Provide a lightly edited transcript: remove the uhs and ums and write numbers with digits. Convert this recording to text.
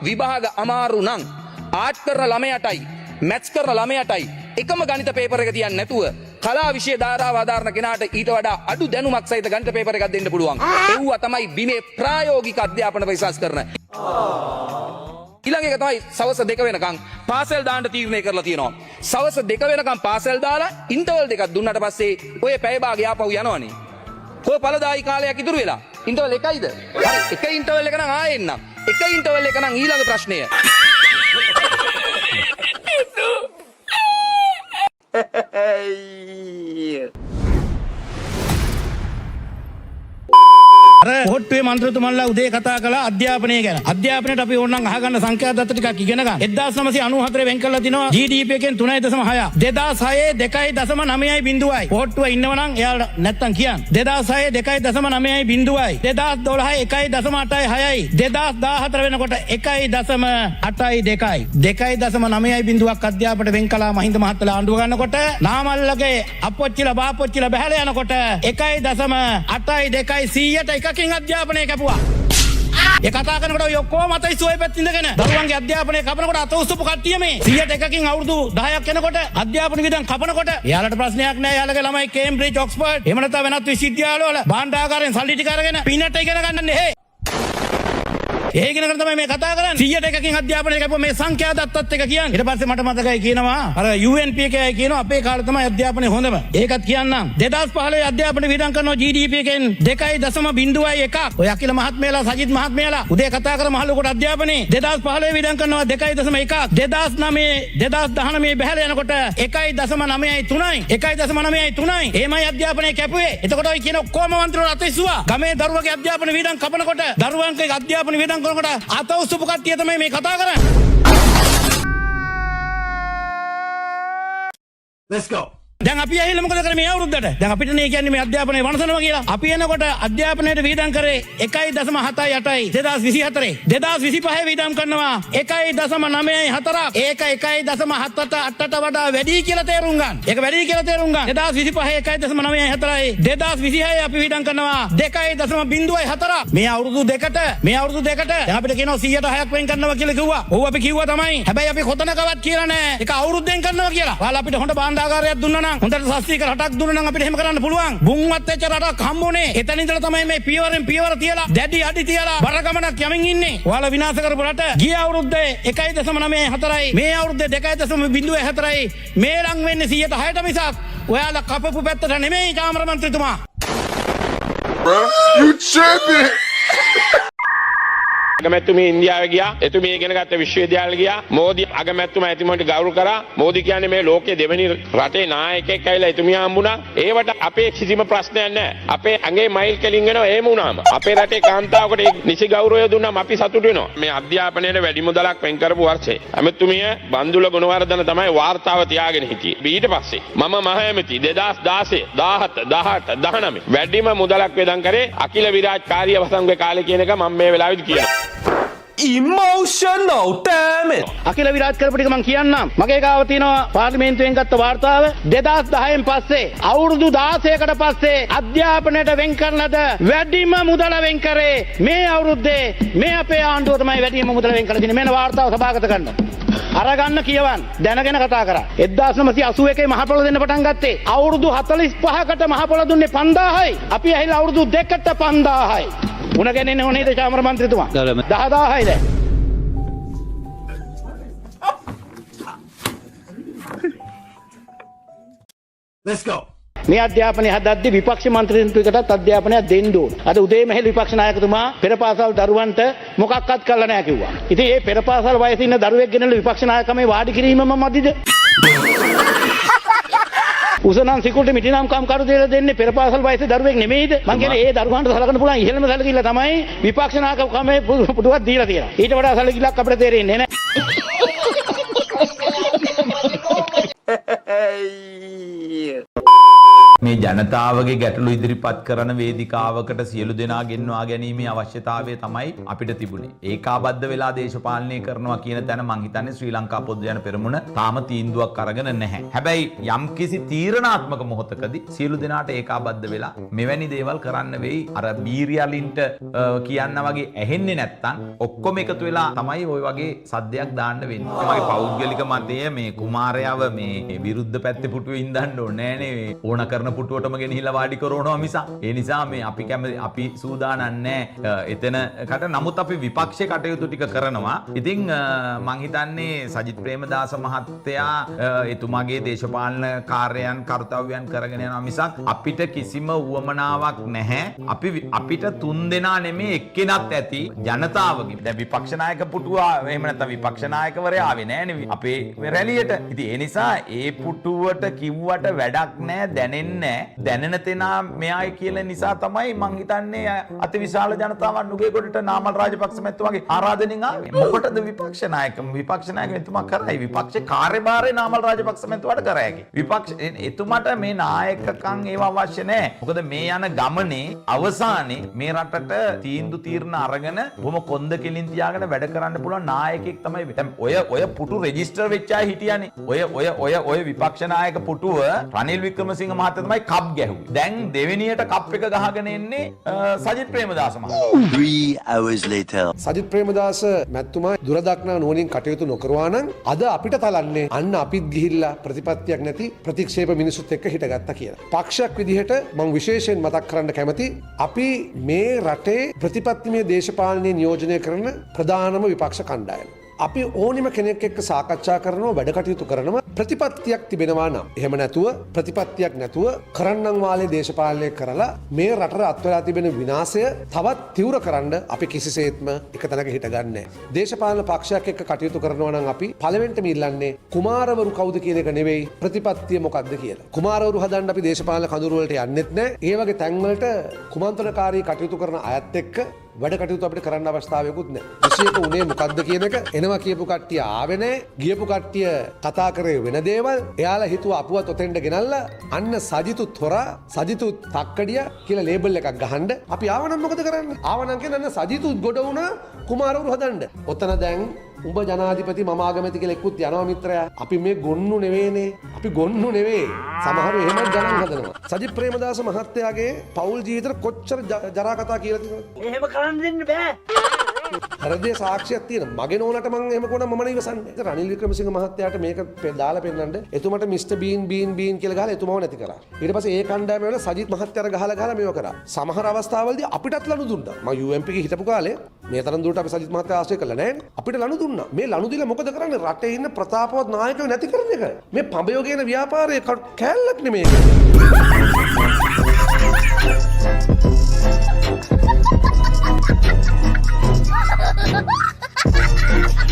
විභාග අමාරු නම් ආර්ට් කරන ළමයටයි මැත්ස් කරන ළමයටයි එකම ගණිත පේපර් එක තියන්නේ නැතුව කලා විෂය ධාරාව ආධාරණ කෙනාට ඊට වඩා අඩු දැනුමක් සහිත ගණිත පේපර් එකක් දෙන්න පුළුවන්. ඒවා තමයි බිමේ ප්‍රායෝගික අධ්‍යාපන විශ්වාස කරන. ඊළඟ එක තමයි සවස් 2 වෙනකන් පාසල් දාන්න තීරණය කරලා තියෙනවා. සවස් 2 වෙනකන් පාසල් දාලා ඉන්ටර්වල් දෙකක් දුන්නාට පස්සේ ඔය පැය භාගය ආපහු යනවනේ. කොයි ඵලදායි කාලයක් ඉතුරු වෙලා? ඉන්ටර්වල් එකයිද? හරි එක ඉන්ටර්වල් එක නම් ආයෙ එන්නම්. එක ඉන්ටර්වල් එක නම් ඊළඟ ප්‍රශ්නය. කොට්ටුවේ මන්ත්‍රතුමන්ලා උදේ කතා කළා අධ්‍යාපනය ගැන. අධ්‍යාපනයට අපි ඕනනම් අහගන්න සංඛ්‍යා දත්ත ටිකක් ඉගෙන ගන්න. 1994 වෙන් කරලා තිනවා GDP එකෙන් 3.6. 2006 2.9.0යි. කොට්ටුව ඉන්නවනම් එයාලා නැත්තම් කියන්න. 2006 2.9.0යි. 2012 1.86යි. 2014 වෙනකොට 1.82යි. 2.9.0ක් අධ්‍යාපනයට වෙන් කළා මහින්ද මහත්තයා ආණ්ඩුව ගන්නකොට. නාමල්ලගේ අපොච්චිලා බාපොච්චිලා බහැලා යනකොට 1.82යි 100ට එකකින් අධ්‍යාපනය කැපුවා. ඒ කතා කරනකොට ඔය ඔක්කොම අතයි සුවය පැත්තින්දගෙන දරුවන්ගේ අධ්‍යාපනය කපනකොට අත උස්සපු කට්ටිය මේ 100ට එකකින් අවුරුදු 10ක් යනකොට අධ්‍යාපන වියදම් කපනකොට එයාලට ප්‍රශ්නයක් නෑ. එයාලගේ ළමයි කේම්බ්‍රිජ් ඔක්ස්ෆර්ඩ් එහෙම නැත්නම් වෙනත් විශ්වවිද්‍යාලවල භාණ්ඩාගාරයෙන් සල්ලි ටික අරගෙන පිනට ඉගෙන ගන්නන්නේ හේ. ඒ ඉගෙන ගන්න තමයි මේ කතා කරන්නේ. 100ට එකකින් අධ්‍යාපනය කැපුවා මේ සංඛ්‍යා දත්තත් එක කියන්නේ. ඊට පස්සේ මට මතකයි කියනවා අර UNP එකයි කියනවා අපේ කාලේ තමයි අධ්‍යාපනය හොඳම. ඒකත් කියන්නම් 2015 අධ්‍යාපන වියදම් කරනවා GDP එකෙන් 2.01. ඔය අකිල මහත්මයාලා සජිත් මහත්මයාලා උදේ කතා කර මහලුකට අධ්‍යාපනයේ 2015 වියදම් කරනවා 2.1. 2019 බහැලා යනකොට 1.9.3යි. 1.9.3යි. එමය අධ්‍යාපනය කැපුවේ. එතකොට ඔය කියන ඔක්කොම මන්ත්‍රවල අතීසුවා. ගමේ දරුවගේ අධ්‍යාපන වියදම් කපනකොට දරුවන්ගේ අධ්‍යාපන වියදම් කරනකොට අත උස්සපු කට්ටිය තමයි මේ කතා කරන්නේ. Let's go. දැන් අපි ඇහිලා මොකද කරන්නේ මේ අවුරුද්දට? දැන් අපිට නේ කියන්නේ මේ අධ්‍යාපනයේ වනසනවා කියලා. අපි එනකොට අධ්‍යාපනයට වියදම් කරේ 1.78යි 2024. 2025 වියදම් කරනවා 1.94. ඒක 1.78ට වඩා වැඩි කියලා තේරුම් ගන්න. ඒක වැඩි කියලා තේරුම් ගන්න. 2025 1.94යි 2026 අපි වියදම් කරනවා 2.04. මේ අවුරුදු දෙකට දැන් අපිට කියනවා 100ට 6ක් වෙන් කරනවා කියලා කිව්වා. ඔව් අපි කිව්වා තමයි. හැබැයි අපි කොතනකවත් කියලා නැහැ. ඒක අවුරුද්දෙන් කරනවා කියලා. ඔයාලා අපිට හොඳ භාණ්ඩාගාරයක් දුන්නා නම් හොඳට සස්තික රටක් දුන්නා නම් අපිට එහෙම කරන්න පුළුවන්. බුම්වත් වෙච්ච රටක් හම්බුනේ. එතන ඉඳලා තමයි මේ පියවරෙන් පියවර තියලා දැඩි අඩි තියලා බර ගමනක් යමින් ඉන්නේ. ඔයාලා විනාශ කරපු රට ගිය අවුරුද්දේ 1.94යි. මේ අවුරුද්දේ 2.04යි. මේ ලං වෙන්නේ 100ට 6ට මිසක් ඔයාලා කපපු පැත්තට නෙමෙයි කාමර මන්ත්‍රීතුමා. You tripping. අගමැතිතුමා ඉන්දියාවේ ගියා. එතුමිය ඉගෙන ගත්ත විශ්වවිද්‍යාලෙ ගියා. මෝදි අගමැතිතුමා එතුමියට ගෞරව කරා. මෝදි කියන්නේ මේ ලෝකයේ දෙවෙනි රටේ නායකයෙක් ඇවිල්ලා එතුමියා හම්බුණා. ඒවට අපේ කිසිම ප්‍රශ්නයක් නැහැ. අපේ ඇඟේ මයිල් කෙලින් වෙනවා එහෙම වුණාම. අපේ රටේ කාන්තාවකට නිසි ගෞරවය දුන්නාම අපි සතුටු වෙනවා. මේ අධ්‍යාපනයේ වැඩි මුදලක් වෙන් කරපු වර්ෂේ අගමැතිතුමිය බන්දුල ගුණවර්ධන තමයි වාර්තාව තියාගෙන හිටියේ. ඊට පස්සේ මම මහ ඇමති 2016 17 18 19 වැඩිම මුදලක් වේදම් කරේ අකිල විරාජ් කාර්යවසංගයේ කාලේ කියන එක මම මේ වෙලාවෙදි කියනවා. Emotional, damn it. Akila Viraj කරපු ටික මම කියන්නම්. මගේ ගාව තියෙනවා පාර්ලිමේන්තුවෙන් ගත්ත වාර්තාව 2010න් පස්සේ අවුරුදු 16කට පස්සේ අධ්‍යාපනයට වෙන් කරනද වැඩිම මුදල වෙන් කරේ මේ අවුරුද්දේ මේ අපේ ආණ්ඩුව තමයි වැඩිම මුදල වෙන් කරලා තියෙන්නේ. මෙන්න වාර්තාව සභාගත කරන්න. අරගන්න කියවන් දැනගෙන කතා කරා. 1981 මහපොළ දෙන්න පටන් ගත්තේ අවුරුදු 45කට මහපොළ දුන්නේ 5000යි. අපි ඇහිලා අවුරුදු 2කට 5000යි. උණ ගැනෙන්නේ ඕනේද චාමර මන්ත්‍රීතුමා? 10000යි දැන්. Let's go. මේ අධ්‍යාපනය හදද්දී විපක්ෂ මන්ත්‍රීතුමෙකුටත් අධ්‍යාපනයක් දෙන්න ඕන. අද උදේ මෙහෙල විපක්ෂ නායකතුමා පෙරපාසල් දරුවන්ට මොකක්වත් කළා නැහැ කිව්වා. ඉතින් මේ පෙරපාසල් වයසේ ඉන්න දරුවෙක් ගෙනල්ලා විපක්ෂ නායකකමේ වාඩි කිරීමම මදිද? උසනම් සිකුල්ට මිටිනම් කම්කරු දෙලා දෙන්නේ පෙරපාසල් වයසේ දරුවෙක් නෙමෙයිද? මං කියන්නේ ඒ දරුවන්ට සලකන්න පුළුවන් ඉහළම සැලකිල්ල තමයි විපක්ෂ නායකකමේ පුටුවක් දීලා තියෙනවා. ඊට වඩා සැලකිල්ලක් අපිට තේරෙන්නේ නැහැ. මේ ජනතාවගේ ගැටලු ඉදිරිපත් කරන වේදිකාවකට සියලු දෙනා ගෙන්වා ගැනීමේ අවශ්‍යතාවය තමයි අපිට තිබුණේ. ඒකාබද්ධ වෙලා දේශපාලනය කරනවා කියන තැන මං හිතන්නේ ශ්‍රී ලංකා පොදු ජන පෙරමුණ තාම තීන්දුවක් අරගෙන නැහැ. හැබැයි යම්කිසි තීරණාත්මක මොහොතකදී සියලු දෙනාට ඒකාබද්ධ වෙලා මෙවැනි දේවල් කරන්න වෙයි. අර බීරියලින්ට කියන්න වගේ ඇහෙන්නේ නැත්තම් ඔක්කොම එකතු වෙලා තමයි ওই වගේ සද්දයක් දාන්න වෙන්නේ. මගේ පෞද්ගලික මතය මේ කුමාරයව මේ විරුද්ධ පැත්තේ පුටුවේ ඉඳන්න ඕනේ නෑනේ. ඕන කරන පුටුවටම ගෙනහිලා වාඩි කරනවා මිස. ඒ නිසා මේ අපි කැමති අපි සූදානම් නෑ එතනකට. නමුත් අපි විපක්ෂේ කටයුතු ටික කරනවා. ඉතින් මං හිතන්නේ සජිත් ප්‍රේමදාස මහත්තයා එතුමාගේ දේශපාලන කාර්යයන් කර්තව්‍යයන් කරගෙන යනවා මිසක් අපිට කිසිම උවමනාවක් නැහැ. අපිට තුන් දෙනා නෙමේ එක්කෙනත් ඇති ජනතාවගේ. දැන් විපක්ෂ නායක පුටුව එහෙම නැත්නම් විපක්ෂ නායකවරයා ආවේ නෑනේ අපේ රැළියට. ඉතින් ඒ නිසා ඒ පුටුවට කිව්වට වැඩක් නෑ, දැනෙන්නේ නෑ. දැනෙන තැනා මෙයායි කියලා නිසා තමයි මං හිතන්නේ අතිවිශාල ජනතාවක් නුගේගොඩට නාමල් රාජපක්ෂ මැතිතුමාගේ ආරාධනෙන් ආවේ. මොකටද විපක්ෂ නායක එතුමා කරයි විපක්ෂ කාර්යභාරය නාමල් රාජපක්ෂ මැතිතුමාට කරයි. විපක්ෂ එතුමාට මේ නායකකම් ඒවා අවශ්‍ය නෑ. මොකද මේ යන ගමනේ අවසානයේ මේ රටට තීරණ අරගෙන බොහොම කොන්ද කෙලින් තියාගෙන වැඩ කරන්න පුළුවන් නායකයෙක් තමයි. ඔය පුටු රෙජිස්ටර් වෙච්ච අය හිටියානේ. ඔය විපක්ෂ නායක පුටුව රනිල් වික්‍රමසිංහ මහත්තයා තමයි කප් ගැහුවේ. දැන් දෙවෙනියට කප් එක ගහගෙන එන්නේ සජිත් ප්‍රේමදාස මහත්තයා. 3 hours later. සජිත් ප්‍රේමදාස මැතිතුමා දුරදක්නා නුවණින් කටයුතු නොකරවා නම් අද අපිට තලන්නේ අන්න අපිත් ගිහිල්ලා ප්‍රතිපත්තියක් නැති ප්‍රතික්ෂේප මිනිසුත් එක්ක හිටගත්තා කියලා. පක්ෂයක් විදිහට මම විශේෂයෙන් මතක් කරන්න කැමති අපි මේ රටේ ප්‍රතිපත්තිමය දේශපාලනය නියෝජනය කරන ප්‍රධානම විපක්ෂ කණ්ඩායම. අපි ඕනිම කෙනෙක් එක්ක සාකච්ඡා කරනවා, වැඩ කටයුතු කරනවා ප්‍රතිපත්තියක් තිබෙනවා නම්. එහෙම නැතුව ප්‍රතිපත්තියක් නැතුව කරන්නම් වාලේ දේශපාලනය කරලා මේ රටට අත්වලා තිබෙන විනාශය තවත් තීව්‍ර කරන්න අපි කිසිසේත්ම එක තැනක හිටගන්නේ නැහැ. දේශපාලන පක්ෂයක් එක්ක කටයුතු කරනවා නම් අපි පළවෙනිටම ඉල්ලන්නේ කුමාරවරු කවුද කියන එක නෙවෙයි, ප්‍රතිපත්තිය මොකක්ද කියලා. කුමාරවරු හදන්න අපි දේශපාලන කඳුරු වලට යන්නෙත් නැහැ. ඒ වගේ තැන්වලට කුමන්ත්‍රණකාරී කටයුතු කරන අයත් එක්ක වැඩ කටයුතු අපිට කරන්න අවස්ථාවකුත් නැහැ. විශේෂක උනේ මොකද්ද කියන එක එනවා කියපු කට්ටිය ආවේ නැහැ. ගියපු කට්ටිය කතා කරේ වෙන දේවල්. එයාලා හිතුව අපුවත් ඔතෙන්ට ගෙනල්ලා අන්න සජිතුත් හොරා, සජිතුත් තක්කඩිය කියලා ලේබල් එකක් ගහන්න. අපි ආවනම් මොකද කරන්නේ? ආවනම් කියන්නේ සජිතුත් ගොඩ වුණා කුමාරවරු හදන්න. ඔතන දැන් උඹ ජනාධිපති මම ආගමැති කියලා එක්කුත් යනවා මිත්‍රයා. අපි මේ ගොන්නු නෙවෙයිනේ. අපි ගොන්නු නෙවෙයි. සමහරව එහෙමත් ගණන් හදනවා. සජිත් ප්‍රේමදාස මහත්තයාගේ පෞල් ජීවිතේ කොච්චර ජරා කතා කියලා තියෙනවද? එහෙම කරන්න දෙන්න බෑ. හෘදේ සාක්ෂියක් තියෙන මගේ නෝනට මම එහෙම කොහොම මම ඉවසන්නේ. රනිල් වික්‍රමසිංහ මහත්තයාට මේක දාලා පෙන්නන්න එතුමාට මිස්ටර් බීන් කියලා ගහලා එතුමාව නැති කරා. ඊට පස්සේ ඒ කණ්ඩායම වල සජිත් මහත්තයාට ගහලා මේව කරා. සමහර අවස්ථාවලදී අපිටත් ලනු දුන්නා. මම UMP එකේ හිටපු කාලේ මේ තරම් දුරට අපි සජිත් මහත්තයා ආශ්‍රය කළා නෑනේ. අපිට ලනු දුන්නා. මේ ලනු දීලා මොකද කරන්නේ? රටේ ඉන්න ප්‍රතාපවත් නායකයෝ නැති කරන එක. මේ පඹයෝ කියන ව්‍යාපාරයේ කෑල්ලක් නෙමෙයි. Ha ha ha ha!